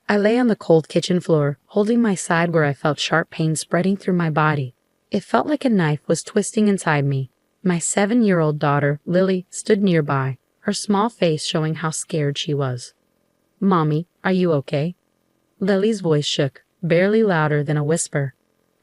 I lay on the cold kitchen floor, holding my side where I felt sharp pain spreading through my body. It felt like a knife was twisting inside me. My 7-year-old daughter, Lily, stood nearby, her small face showing how scared she was. "Mommy, are you okay?" Lily's voice shook, barely louder than a whisper.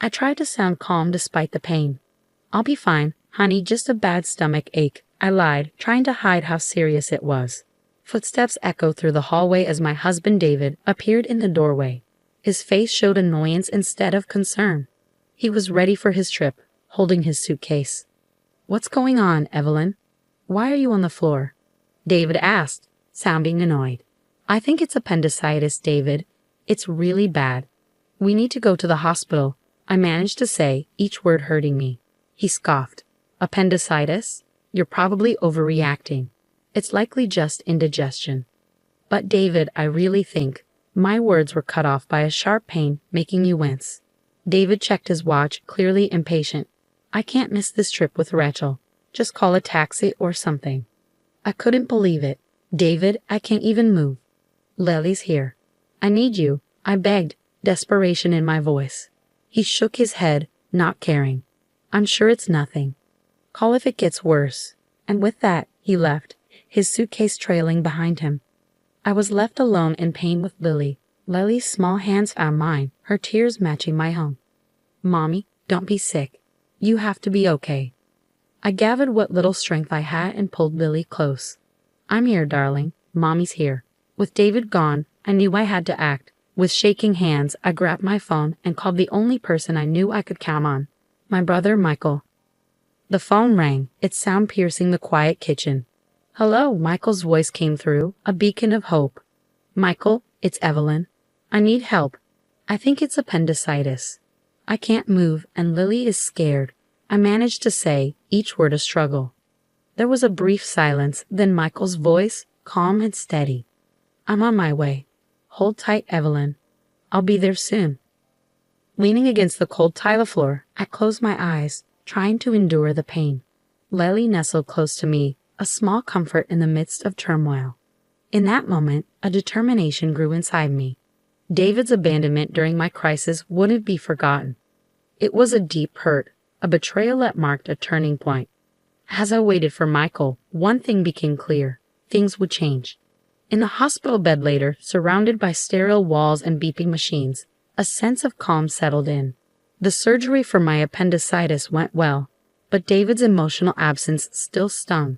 I tried to sound calm despite the pain. "I'll be fine, honey, just a bad stomach ache," I lied, trying to hide how serious it was. Footsteps echoed through the hallway as my husband David appeared in the doorway. His face showed annoyance instead of concern. He was ready for his trip, holding his suitcase. "What's going on, Evelyn? Why are you on the floor?" David asked, sounding annoyed. "I think it's appendicitis, David. It's really bad. We need to go to the hospital," I managed to say, each word hurting me. He scoffed. "Appendicitis? You're probably overreacting. It's likely just indigestion." "But David, I really think—" My words were cut off by a sharp pain, making me wince. David checked his watch, clearly impatient. "I can't miss this trip with Rachel. Just call a taxi or something." I couldn't believe it. "David, I can't even move. Lily's here. I need you," I begged, desperation in my voice. He shook his head, not caring. "I'm sure it's nothing. Call if it gets worse." And with that, he left, his suitcase trailing behind him. I was left alone in pain with Lily. Lily's small hands found mine, her tears matching my own. "Mommy, don't be sick. You have to be okay." I gathered what little strength I had and pulled Lily close. "I'm here, darling. Mommy's here." With David gone, I knew I had to act. With shaking hands, I grabbed my phone and called the only person I knew I could count on, my brother Michael. The phone rang, its sound piercing the quiet kitchen. "Hello," Michael's voice came through, a beacon of hope. "Michael, it's Evelyn. I need help. I think it's appendicitis. I can't move and Lily is scared," I managed to say, each word a struggle. There was a brief silence, then Michael's voice, calm and steady. "I'm on my way. Hold tight, Evelyn. I'll be there soon." Leaning against the cold tile floor, I closed my eyes, trying to endure the pain. Lily nestled close to me, a small comfort in the midst of turmoil. In that moment, a determination grew inside me. David's abandonment during my crisis wouldn't be forgotten. It was a deep hurt, a betrayal that marked a turning point. As I waited for Michael, one thing became clear: things would change. In the hospital bed later, surrounded by sterile walls and beeping machines, a sense of calm settled in. The surgery for my appendicitis went well, but David's emotional absence still stung.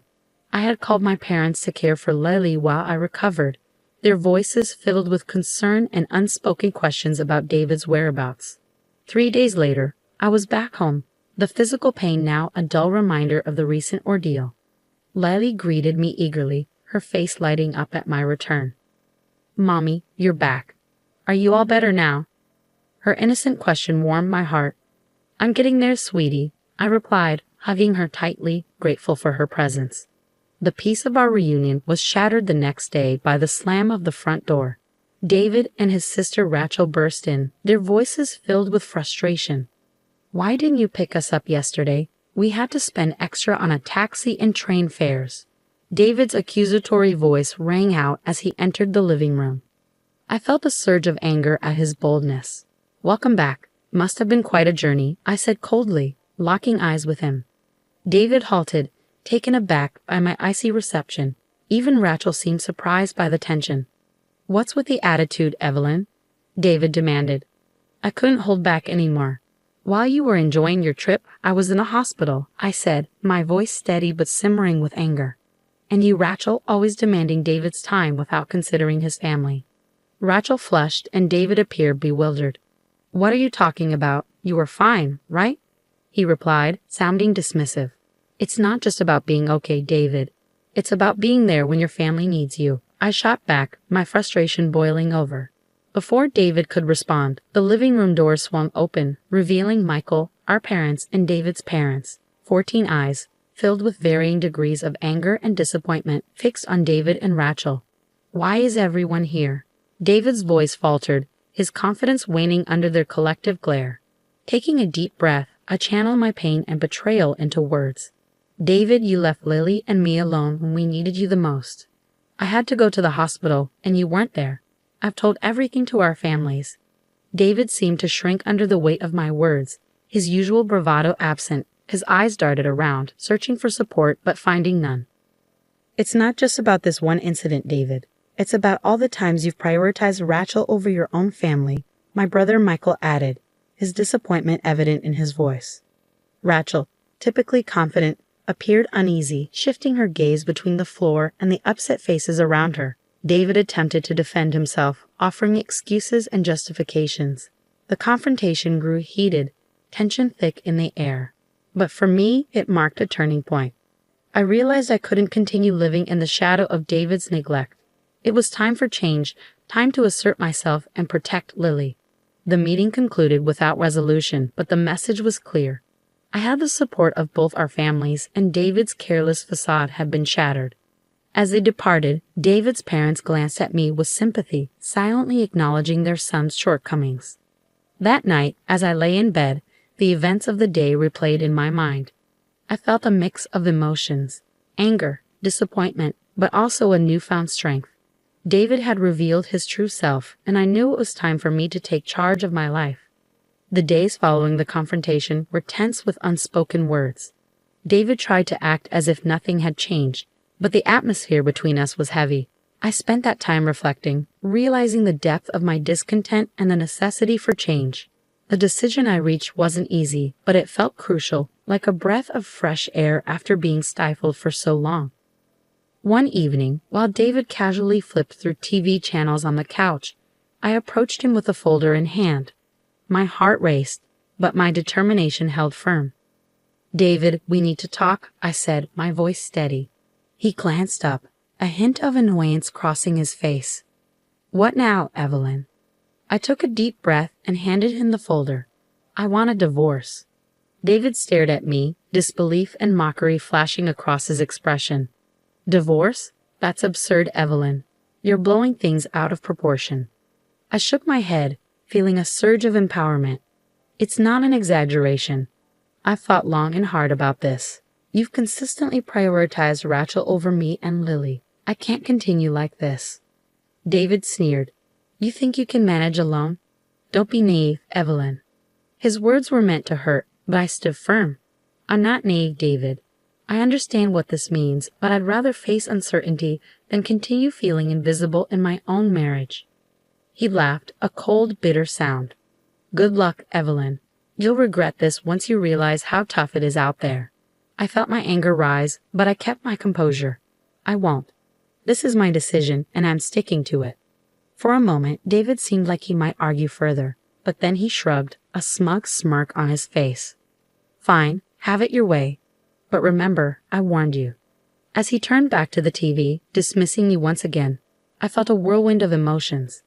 I had called my parents to care for Lily while I recovered, their voices filled with concern and unspoken questions about David's whereabouts. 3 days later, I was back home, the physical pain now a dull reminder of the recent ordeal. Lily greeted me eagerly, her face lighting up at my return. "Mommy, you're back. Are you all better now?" Her innocent question warmed my heart. "I'm getting there, sweetie," I replied, hugging her tightly, grateful for her presence. The peace of our reunion was shattered the next day by the slam of the front door. David and his sister Rachel burst in, their voices filled with frustration. "Why didn't you pick us up yesterday? We had to spend extra on a taxi and train fares." David's accusatory voice rang out as he entered the living room. I felt a surge of anger at his boldness. "Welcome back. Must have been quite a journey," I said coldly, locking eyes with him. David halted, taken aback by my icy reception. Even Rachel seemed surprised by the tension. "What's with the attitude, Evelyn?" David demanded. I couldn't hold back anymore. "While you were enjoying your trip, I was in a hospital," I said, my voice steady but simmering with anger. "And you, Rachel, always demanding David's time without considering his family." Rachel flushed and David appeared bewildered. "What are you talking about? You were fine, right?" he replied, sounding dismissive. "It's not just about being okay, David. It's about being there when your family needs you," I shot back, my frustration boiling over. Before David could respond, the living room door swung open, revealing Michael, our parents, and David's parents. 14 eyes, filled with varying degrees of anger and disappointment, fixed on David and Rachel. "Why is everyone here?" David's voice faltered, his confidence waning under their collective glare. Taking a deep breath, I channeled my pain and betrayal into words. "David, you left Lily and me alone when we needed you the most. I had to go to the hospital, and you weren't there. I've told everything to our families. David seemed to shrink under the weight of my words, his usual bravado absent. His eyes darted around, searching for support but finding none. It's not just about this one incident, David. It's about all the times you've prioritized Rachel over your own family, my brother Michael added, his disappointment evident in his voice. Rachel, typically confident, appeared uneasy, shifting her gaze between the floor and the upset faces around her. David attempted to defend himself, offering excuses and justifications. The confrontation grew heated, tension thick in the air. But for me, it marked a turning point. I realized I couldn't continue living in the shadow of David's neglect. It was time for change, time to assert myself and protect Lily. The meeting concluded without resolution, but the message was clear. I had the support of both our families, and David's careless facade had been shattered. As they departed, David's parents glanced at me with sympathy, silently acknowledging their son's shortcomings. That night, as I lay in bed, the events of the day replayed in my mind. I felt a mix of emotions, anger, disappointment, but also a newfound strength. David had revealed his true self, and I knew it was time for me to take charge of my life. The days following the confrontation were tense with unspoken words. David tried to act as if nothing had changed, but the atmosphere between us was heavy. I spent that time reflecting, realizing the depth of my discontent and the necessity for change. The decision I reached wasn't easy, but it felt crucial, like a breath of fresh air after being stifled for so long. One evening, while David casually flipped through TV channels on the couch, I approached him with a folder in hand. My heart raced, but my determination held firm. "David, we need to talk," I said, my voice steady. He glanced up, a hint of annoyance crossing his face. "What now, Evelyn?" I took a deep breath and handed him the folder. "I want a divorce." David stared at me, disbelief and mockery flashing across his expression. "Divorce? That's absurd, Evelyn. You're blowing things out of proportion." I shook my head, feeling a surge of empowerment. "It's not an exaggeration. I've thought long and hard about this. You've consistently prioritized Rachel over me and Lily. I can't continue like this." David sneered. "You think you can manage alone? Don't be naive, Evelyn." His words were meant to hurt, but I stood firm. "I'm not naive, David. I understand what this means, but I'd rather face uncertainty than continue feeling invisible in my own marriage." He laughed, a cold, bitter sound. "Good luck, Evelyn. You'll regret this once you realize how tough it is out there." I felt my anger rise, but I kept my composure. "I won't. This is my decision, and I'm sticking to it." For a moment, David seemed like he might argue further, but then he shrugged, a smug smirk on his face. "Fine, have it your way. But remember, I warned you." As he turned back to the TV, dismissing me once again, I felt a whirlwind of emotions.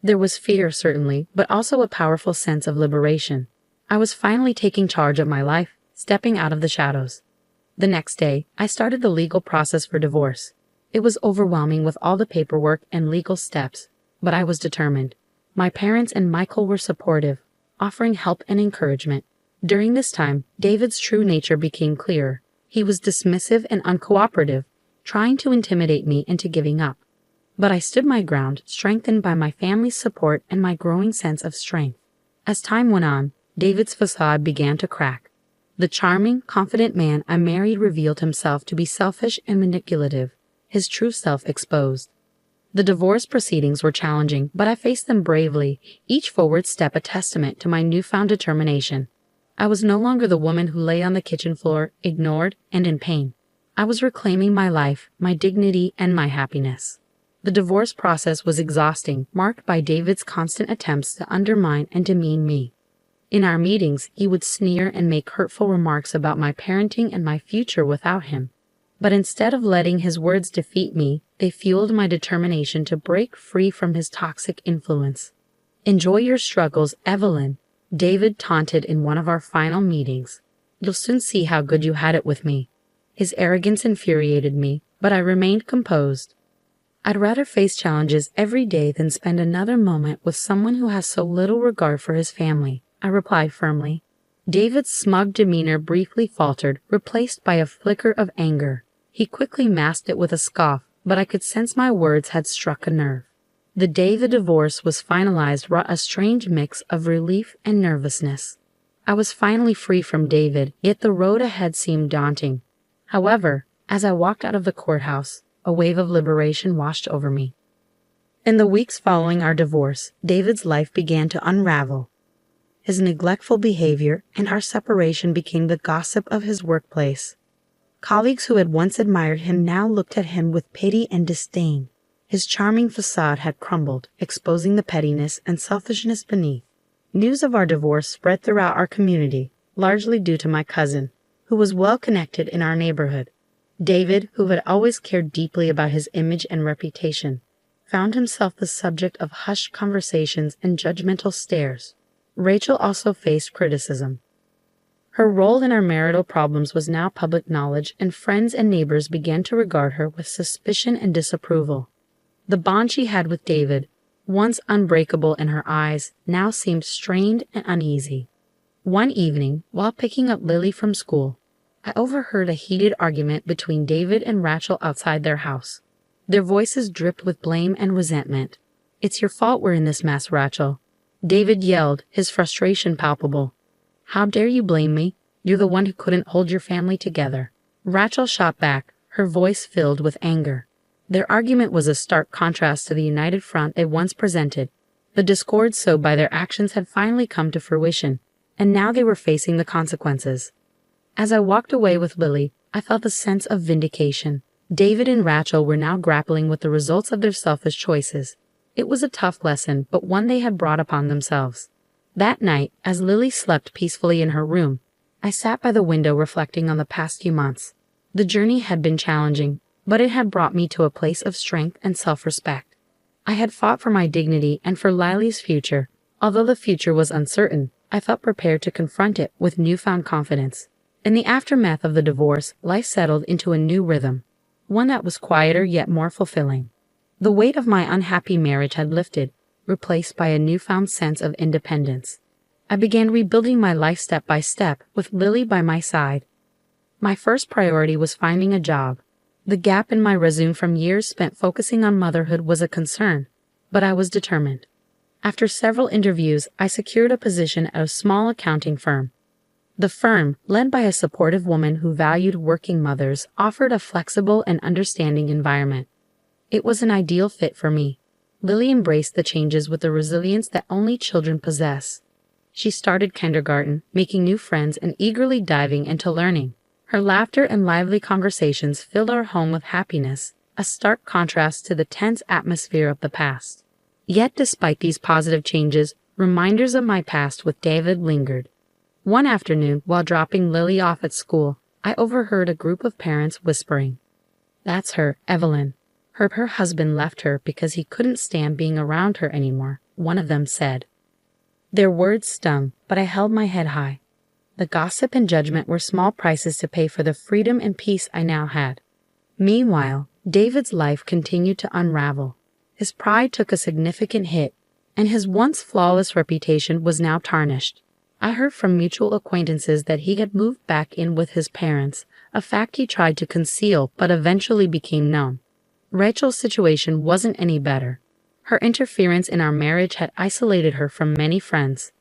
There was fear, certainly, but also a powerful sense of liberation. I was finally taking charge of my life, stepping out of the shadows. The next day, I started the legal process for divorce. It was overwhelming with all the paperwork and legal steps, but I was determined. My parents and Michael were supportive, offering help and encouragement. During this time, David's true nature became clear. He was dismissive and uncooperative, trying to intimidate me into giving up. But I stood my ground, strengthened by my family's support and my growing sense of strength. As time went on, David's facade began to crack. The charming, confident man I married revealed himself to be selfish and manipulative, his true self exposed. The divorce proceedings were challenging, but I faced them bravely, each forward step a testament to my newfound determination. I was no longer the woman who lay on the kitchen floor, ignored and in pain. I was reclaiming my life, my dignity, and my happiness. The divorce process was exhausting, marked by David's constant attempts to undermine and demean me. In our meetings, he would sneer and make hurtful remarks about my parenting and my future without him. But instead of letting his words defeat me, they fueled my determination to break free from his toxic influence. "Enjoy your struggles, Evelyn," David taunted in one of our final meetings. "You'll soon see how good you had it with me." His arrogance infuriated me, but I remained composed. I'd rather face challenges every day than spend another moment with someone who has so little regard for his family, I replied firmly. David's smug demeanor briefly faltered, replaced by a flicker of anger. He quickly masked it with a scoff, but I could sense my words had struck a nerve. The day the divorce was finalized brought a strange mix of relief and nervousness. I was finally free from David, yet the road ahead seemed daunting. However, as I walked out of the courthouse, a wave of liberation washed over me. In the weeks following our divorce, David's life began to unravel. His neglectful behavior and our separation became the gossip of his workplace. Colleagues who had once admired him now looked at him with pity and disdain. His charming facade had crumbled, exposing the pettiness and selfishness beneath. News of our divorce spread throughout our community, largely due to my cousin, who was well connected in our neighborhood. David, who had always cared deeply about his image and reputation, found himself the subject of hushed conversations and judgmental stares. Rachel also faced criticism. Her role in our marital problems was now public knowledge, and friends and neighbors began to regard her with suspicion and disapproval. The bond she had with David, once unbreakable in her eyes, now seemed strained and uneasy. One evening, while picking up Lily from school, I overheard a heated argument between David and Rachel outside their house. Their voices dripped with blame and resentment. "It's your fault we're in this mess, Rachel," David yelled, his frustration palpable. "How dare you blame me? You're the one who couldn't hold your family together." Rachel shot back, her voice filled with anger. Their argument was a stark contrast to the united front they once presented. The discord sowed by their actions had finally come to fruition, and now they were facing the consequences. As I walked away with Lily, I felt a sense of vindication. David and Rachel were now grappling with the results of their selfish choices. It was a tough lesson, but one they had brought upon themselves. That night, as Lily slept peacefully in her room, I sat by the window reflecting on the past few months. The journey had been challenging, but it had brought me to a place of strength and self-respect. I had fought for my dignity and for Lily's future. Although the future was uncertain, I felt prepared to confront it with newfound confidence. In the aftermath of the divorce, life settled into a new rhythm, one that was quieter yet more fulfilling. The weight of my unhappy marriage had lifted, replaced by a newfound sense of independence. I began rebuilding my life step by step, with Lily by my side. My first priority was finding a job. The gap in my resume from years spent focusing on motherhood was a concern, but I was determined. After several interviews, I secured a position at a small accounting firm. The firm, led by a supportive woman who valued working mothers, offered a flexible and understanding environment. It was an ideal fit for me. Lily embraced the changes with the resilience that only children possess. She started kindergarten, making new friends and eagerly diving into learning. Her laughter and lively conversations filled our home with happiness, a stark contrast to the tense atmosphere of the past. Yet despite these positive changes, reminders of my past with David lingered. One afternoon, while dropping Lily off at school, I overheard a group of parents whispering, "That's her, Evelyn. Her husband left her because he couldn't stand being around her anymore," one of them said. Their words stung, but I held my head high. The gossip and judgment were small prices to pay for the freedom and peace I now had. Meanwhile, David's life continued to unravel. His pride took a significant hit, and his once flawless reputation was now tarnished. I heard from mutual acquaintances that he had moved back in with his parents, a fact he tried to conceal but eventually became known. Rachel's situation wasn't any better. Her interference in our marriage had isolated her from many friends.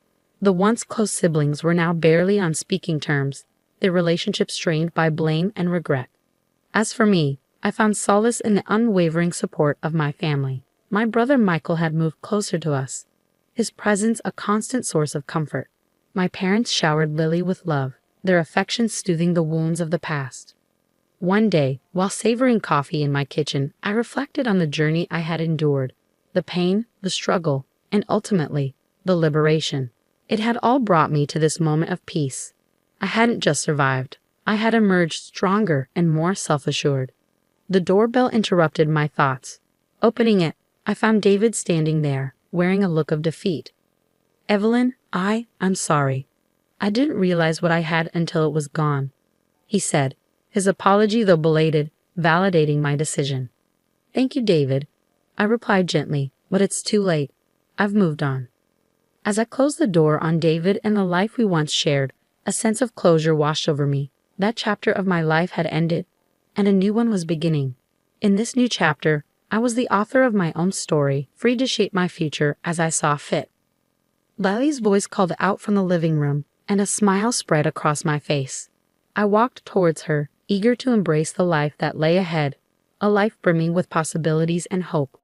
The once close siblings were now barely on speaking terms, their relationship strained by blame and regret. As for me, I found solace in the unwavering support of my family. My brother Michael had moved closer to us, his presence a constant source of comfort. My parents showered Lily with love, their affection soothing the wounds of the past. One day, while savoring coffee in my kitchen, I reflected on the journey I had endured, the pain, the struggle, and ultimately, the liberation. It had all brought me to this moment of peace. I hadn't just survived. I had emerged stronger and more self-assured. The doorbell interrupted my thoughts. Opening it, I found David standing there, wearing a look of defeat. "Evelyn, I'm sorry. I didn't realize what I had until it was gone," he said, his apology, though belated, validating my decision. "Thank you, David," I replied gently, "but it's too late. I've moved on." As I closed the door on David and the life we once shared, a sense of closure washed over me. That chapter of my life had ended, and a new one was beginning. In this new chapter, I was the author of my own story, free to shape my future as I saw fit. Lily's voice called out from the living room, and a smile spread across my face. I walked towards her, eager to embrace the life that lay ahead, a life brimming with possibilities and hope.